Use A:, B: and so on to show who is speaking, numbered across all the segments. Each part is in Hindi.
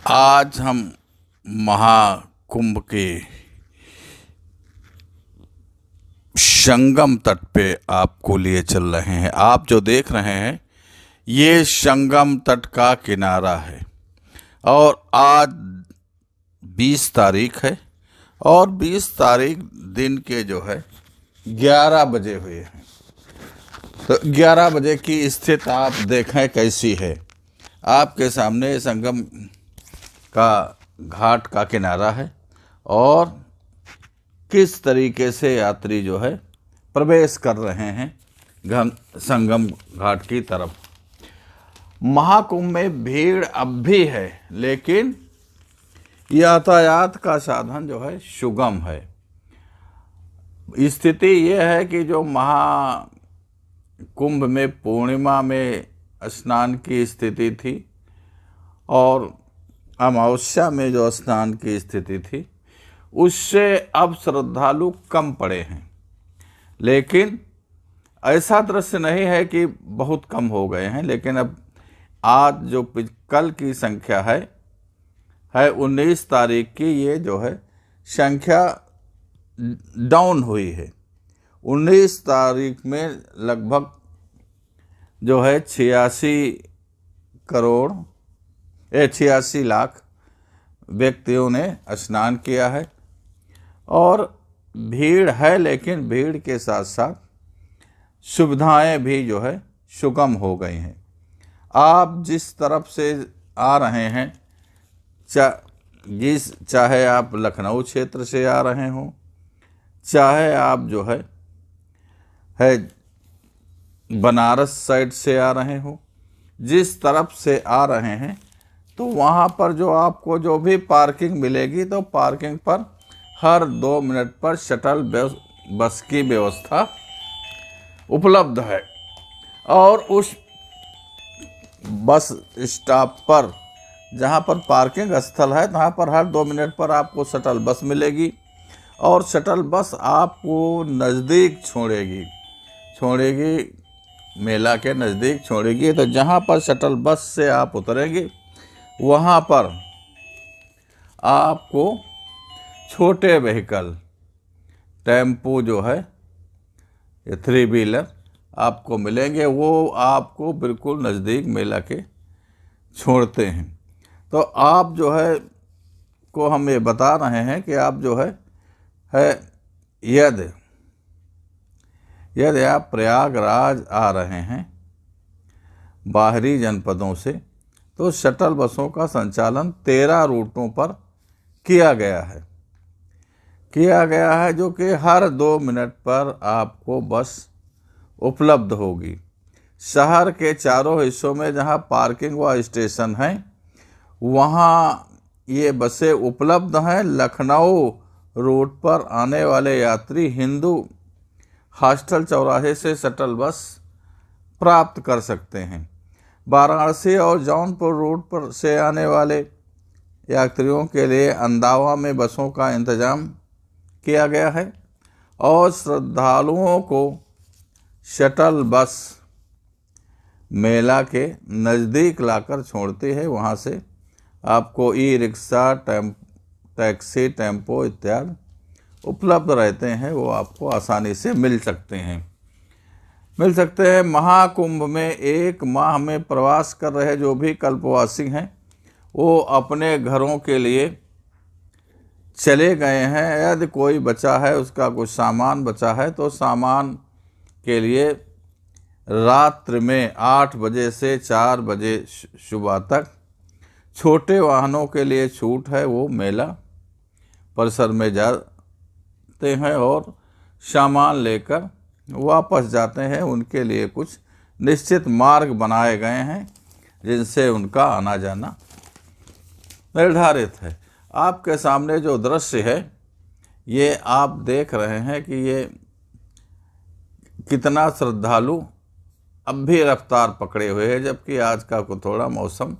A: आज हम महाकुंभ के संगम तट पे आपको लिए चल रहे हैं। आप जो देख रहे हैं ये संगम तट का किनारा है और आज 20 तारीख है और 20 तारीख दिन के जो है 11 बजे हुए हैं। तो 11 बजे की स्थिति आप देखें कैसी है। आपके सामने संगम का घाट का किनारा है और किस तरीके से यात्री जो है प्रवेश कर रहे हैं संगम घाट की तरफ। महाकुंभ में भीड़ अब भी है, लेकिन यातायात का साधन जो है सुगम है। स्थिति ये है कि जो महाकुंभ में पूर्णिमा में स्नान की स्थिति थी और अमावस्या में जो स्नान की स्थिति थी, उससे अब श्रद्धालु कम पड़े हैं। लेकिन ऐसा दृश्य नहीं है कि बहुत कम हो गए हैं, लेकिन अब आज जो कल की संख्या है 19 तारीख की, ये जो है संख्या डाउन हुई है। 19 तारीख में लगभग जो है 86 लाख व्यक्तियों ने स्नान किया है और भीड़ है, लेकिन भीड़ के साथ साथ सुविधाएं भी जो है सुगम हो गई हैं। आप जिस तरफ से आ रहे हैं, चाहे आप लखनऊ क्षेत्र से आ रहे हों, चाहे आप जो है बनारस साइड से आ रहे हों, जिस तरफ से आ रहे हैं, तो वहाँ पर जो आपको जो भी पार्किंग मिलेगी, तो पार्किंग पर हर 2 मिनट पर शटल बस की व्यवस्था उपलब्ध है और उस बस स्टॉप पर जहाँ पर पार्किंग स्थल है, वहाँ पर हर 2 मिनट पर आपको शटल बस मिलेगी और शटल बस आपको नज़दीक छोड़ेगी मेला के नज़दीक छोड़ेगी। तो जहाँ पर शटल बस से आप उतरेंगे, वहाँ पर आपको छोटे व्हीकल टेम्पो जो है, ये 3 व्हीलर आपको मिलेंगे। वो आपको बिल्कुल नज़दीक मेला के छोड़ते हैं। तो आप जो है को हम ये बता रहे हैं कि आप जो है यदि आप प्रयागराज आ रहे हैं बाहरी जनपदों से, तो शटल बसों का संचालन 13 रूटों पर किया गया है जो कि हर 2 मिनट पर आपको बस उपलब्ध होगी। शहर के चारों हिस्सों में जहां पार्किंग व स्टेशन हैं, वहां ये बसें उपलब्ध हैं। लखनऊ रूट पर आने वाले यात्री हिंदू हॉस्टल चौराहे से शटल बस प्राप्त कर सकते हैं। वाराणसी और जौनपुर रूट पर से आने वाले यात्रियों के लिए अंदावा में बसों का इंतजाम किया गया है और श्रद्धालुओं को शटल बस मेला के नज़दीक लाकर छोड़ती है। वहाँ से आपको ई-रिक्शा, टैक्सी, टेम्पो इत्यादि उपलब्ध रहते हैं, वो आपको आसानी से मिल सकते हैं। महाकुंभ में 1 माह में प्रवास कर रहे जो भी कल्पवासी हैं, वो अपने घरों के लिए चले गए हैं। यदि कोई बचा है, उसका कुछ सामान बचा है, तो सामान के लिए रात्रि में 8 बजे से 4 बजे सुबह तक छोटे वाहनों के लिए छूट है। वो मेला परिसर में जाते हैं और सामान लेकर वापस जाते हैं। उनके लिए कुछ निश्चित मार्ग बनाए गए हैं जिनसे उनका आना जाना निर्धारित है। आपके सामने जो दृश्य है, ये आप देख रहे हैं कि ये कितना श्रद्धालु अब भी रफ्तार पकड़े हुए हैं, जबकि आज का को थोड़ा मौसम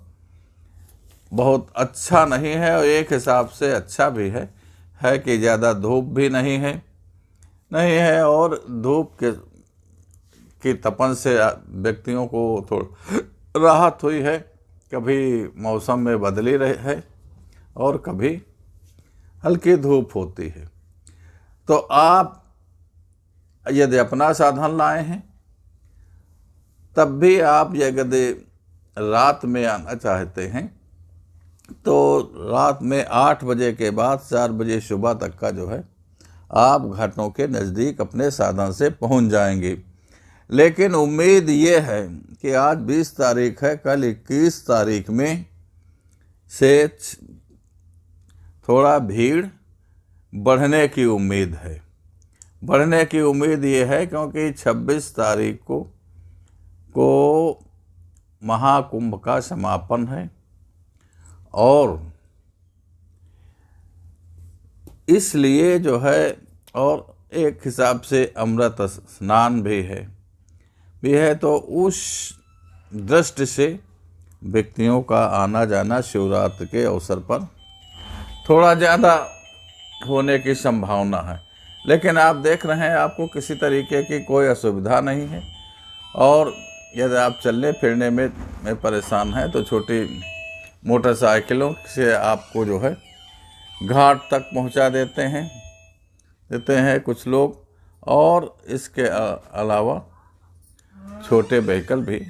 A: बहुत अच्छा नहीं है और एक हिसाब से अच्छा भी है कि ज़्यादा धूप भी नहीं है और धूप की तपन से व्यक्तियों को थोड़ा राहत हुई है। कभी मौसम में बदली रही है और कभी हल्की धूप होती है। तो आप यदि अपना साधन लाए हैं तब भी आप यदि रात में आना चाहते हैं तो रात में 8 बजे के बाद 4 बजे सुबह तक का जो है आप घाटों के नज़दीक अपने साधन से पहुंच जाएंगे। लेकिन उम्मीद ये है कि आज 20 तारीख है, कल 21 तारीख में से थोड़ा भीड़ बढ़ने की उम्मीद है। बढ़ने की उम्मीद ये है क्योंकि 26 तारीख को महाकुंभ का समापन है और इसलिए जो है, और एक हिसाब से अमृत स्नान भी है तो उस दृष्टि से व्यक्तियों का आना जाना शिवरात्रि के अवसर पर थोड़ा ज़्यादा होने की संभावना है। लेकिन आप देख रहे हैं आपको किसी तरीके की कोई असुविधा नहीं है। और यदि आप चलने फिरने में परेशान हैं तो छोटी मोटरसाइकिलों से आपको जो है घाट तक पहुंचा देते हैं कुछ लोग, और इसके अलावा छोटे व्हीकल भी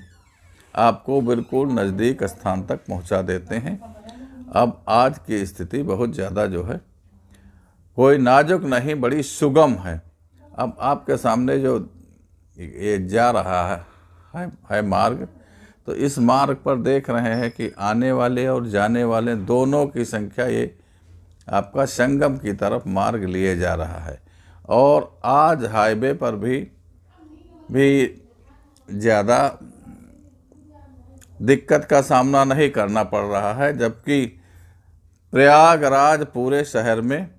A: आपको बिल्कुल नज़दीक स्थान तक पहुंचा देते हैं। अब आज की स्थिति बहुत ज़्यादा जो है कोई नाजुक नहीं, बड़ी सुगम है। अब आपके सामने जो ये जा रहा है मार्ग, तो इस मार्ग पर देख रहे हैं कि आने वाले और जाने वाले दोनों की संख्या ये आपका संगम की तरफ मार्ग लिए जा रहा है। और आज हाईवे पर भी ज़्यादा दिक्कत का सामना नहीं करना पड़ रहा है, जबकि प्रयागराज पूरे शहर में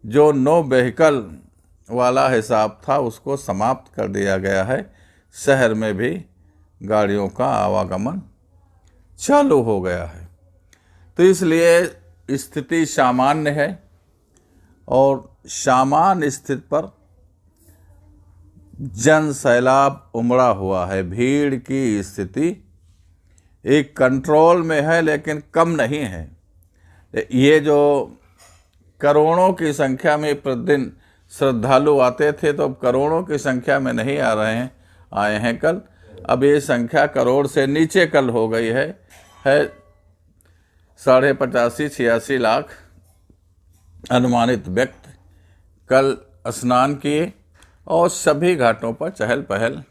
A: जो नो व्हीकल वाला हिसाब था उसको समाप्त कर दिया गया है। शहर में भी गाड़ियों का आवागमन चालू हो गया है। तो इसलिए स्थिति सामान्य है और सामान्य स्थिति पर जन सैलाब उमड़ा हुआ है। भीड़ की स्थिति एक कंट्रोल में है लेकिन कम नहीं है। ये जो करोड़ों की संख्या में प्रतिदिन श्रद्धालु आते थे तो अब करोड़ों की संख्या में नहीं आए हैं कल। अब ये संख्या करोड़ से नीचे कल हो गई है 85-86 लाख अनुमानित व्यक्ति कल स्नान किए और सभी घाटों पर चहल पहल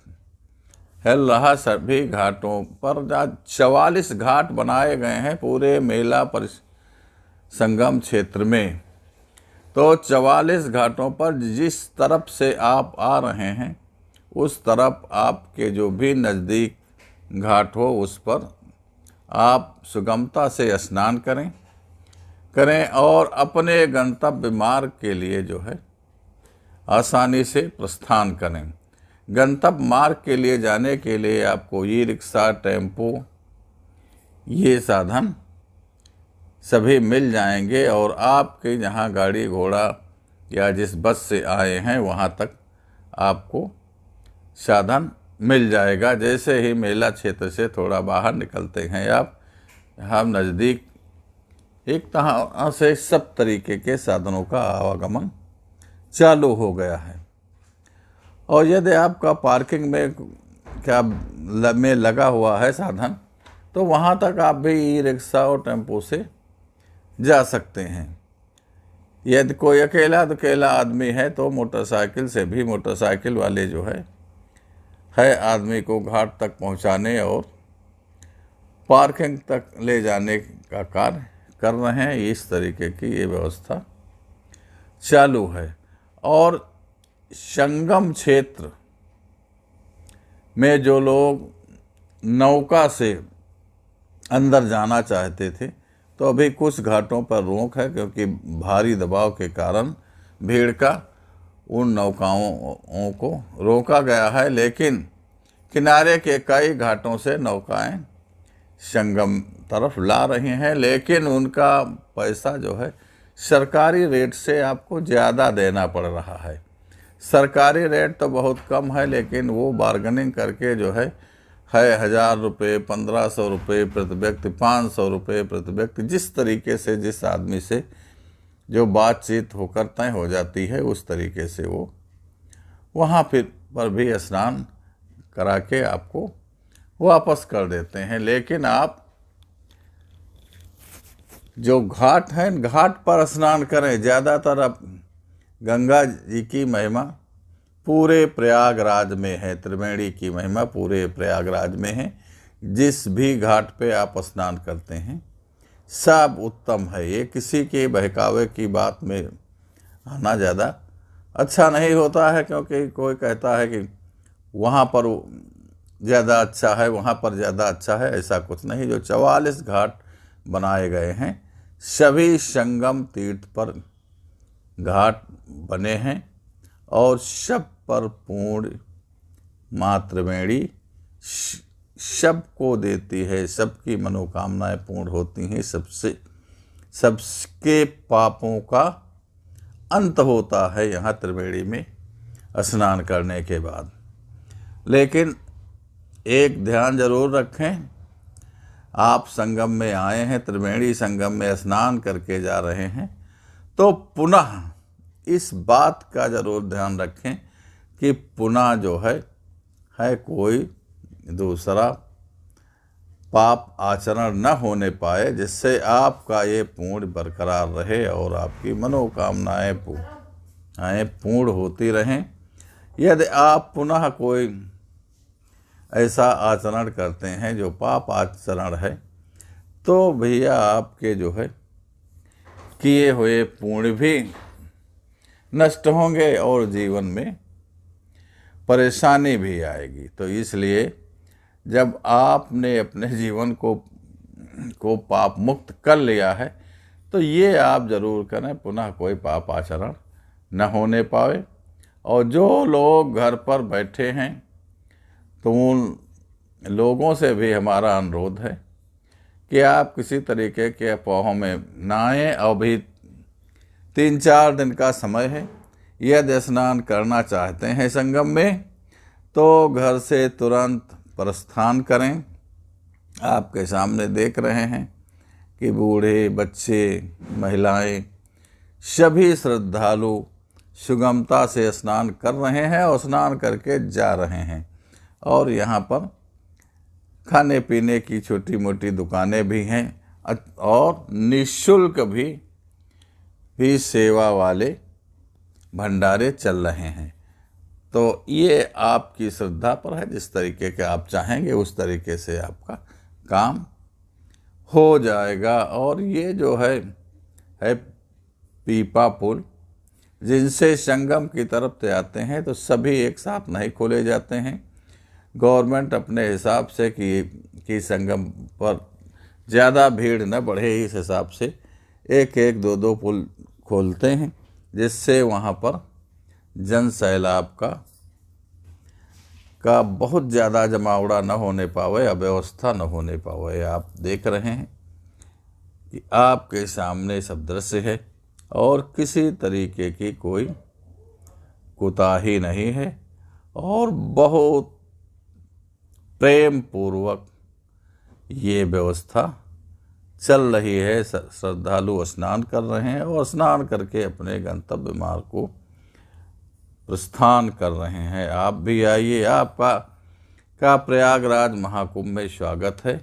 A: रहा। सभी घाटों पर 44 घाट बनाए गए हैं पूरे मेला संगम क्षेत्र में। तो 44 घाटों पर जिस तरफ से आप आ रहे हैं उस तरफ आपके जो भी नज़दीक घाट हो उस पर आप सुगमता से स्नान करें और अपने गंतव्य मार्ग के लिए जो है आसानी से प्रस्थान करें। गंतव्य मार्ग के लिए जाने के लिए आपको ई रिक्शा, टेम्पो, ये साधन सभी मिल जाएंगे और आपके जहाँ गाड़ी घोड़ा या जिस बस से आए हैं वहाँ तक आपको साधन मिल जाएगा। जैसे ही मेला क्षेत्र से थोड़ा बाहर निकलते हैं आप, यहाँ नज़दीक एक तरह से सब तरीके के साधनों का आवागमन चालू हो गया है। और यदि आपका पार्किंग में लगा हुआ है साधन तो वहाँ तक आप भी ई रिक्शा और टेम्पो से जा सकते हैं। यदि कोई अकेला आदमी है तो मोटरसाइकिल से भी, मोटरसाइकिल वाले जो है आदमी को घाट तक पहुंचाने और पार्किंग तक ले जाने का कार्य कर रहे हैं। इस तरीके की ये व्यवस्था चालू है। और संगम क्षेत्र में जो लोग नौका से अंदर जाना चाहते थे तो अभी कुछ घाटों पर रोक है, क्योंकि भारी दबाव के कारण भीड़ का उन नौकाओं को रोका गया है। लेकिन किनारे के कई घाटों से नौकाएं संगम तरफ ला रही हैं, लेकिन उनका पैसा जो है सरकारी रेट से आपको ज़्यादा देना पड़ रहा है। सरकारी रेट तो बहुत कम है, लेकिन वो बार्गेनिंग करके जो है है 1000 रुपये, 1500 रुपये प्रति व्यक्ति, 500 रुपये प्रति व्यक्ति, जिस तरीके से जिस आदमी से जो बातचीत होकर तय हो जाती है उस तरीके से वो वहाँ फिर पर भी स्नान करा के आपको वापस कर देते हैं। लेकिन आप जो घाट हैं, घाट पर स्नान करें। ज़्यादातर अब गंगा जी की महिमा पूरे प्रयागराज में है, त्रिवेणी की महिमा पूरे प्रयागराज में है। जिस भी घाट पे आप स्नान करते हैं सब उत्तम है। ये किसी के बहकावे की बात में आना ज़्यादा अच्छा नहीं होता है, क्योंकि कोई कहता है कि वहाँ पर ज़्यादा अच्छा है, वहाँ पर ज़्यादा अच्छा है, ऐसा कुछ नहीं। जो 44 घाट बनाए गए हैं सभी संगम तीर्थ पर घाट बने हैं और सब पर पूर्ण माँ त्रिवेणी सबको देती है, सबकी मनोकामनाएं पूर्ण होती हैं, सबके पापों का अंत होता है यहाँ त्रिवेणी में स्नान करने के बाद। लेकिन एक ध्यान जरूर रखें, आप संगम में आए हैं, त्रिवेणी संगम में स्नान करके जा रहे हैं, तो पुनः इस बात का जरूर ध्यान रखें कि पुनः जो है कोई दूसरा पाप आचरण न होने पाए, जिससे आपका ये पूर्ण बरकरार रहे और आपकी मनोकामनाएं पूर्ण होती रहें। यदि आप पुनः कोई ऐसा आचरण करते हैं जो पाप आचरण है, तो भैया आपके जो है किए हुए पुण्य भी नष्ट होंगे और जीवन में परेशानी भी आएगी। तो इसलिए जब आपने अपने जीवन को पाप मुक्त कर लिया है, तो ये आप जरूर करें पुनः कोई पाप आचरण न होने पावे। और जो लोग घर पर बैठे हैं, तो उन लोगों से भी हमारा अनुरोध है कि आप किसी तरीके के अफवाहों में ना आएं। अभी 3-4 दिन का समय है। यदि स्नान करना चाहते हैं संगम में, तो घर से तुरंत प्रस्थान करें। आपके सामने देख रहे हैं कि बूढ़े, बच्चे, महिलाएं सभी श्रद्धालु सुगमता से स्नान कर रहे हैं और स्नान करके जा रहे हैं। और यहाँ पर खाने पीने की छोटी मोटी दुकानें भी हैं और निःशुल्क भी सेवा वाले भंडारे चल रहे हैं। तो ये आपकी श्रद्धा पर है, जिस तरीके के आप चाहेंगे उस तरीके से आपका काम हो जाएगा। और ये जो है पीपा पुल जिनसे संगम की तरफ से आते हैं, तो सभी एक साथ नहीं खोले जाते हैं। गवर्नमेंट अपने हिसाब से कि संगम पर ज़्यादा भीड़ न बढ़े, इस हिसाब से एक 2 पुल खोलते हैं, जिससे वहाँ पर जन सैलाब का बहुत ज़्यादा जमावड़ा न होने पावे, अव्यवस्था न होने पावे। आप देख रहे हैं कि आपके सामने सब दृश्य है और किसी तरीके की कोई कोताही नहीं है और बहुत प्रेम पूर्वक ये व्यवस्था चल रही है। श्रद्धालु स्नान कर रहे हैं और स्नान करके अपने गंतव्य मार्ग को प्रस्थान कर रहे हैं। आप भी आइए, आपका प्रयागराज महाकुंभ में स्वागत है।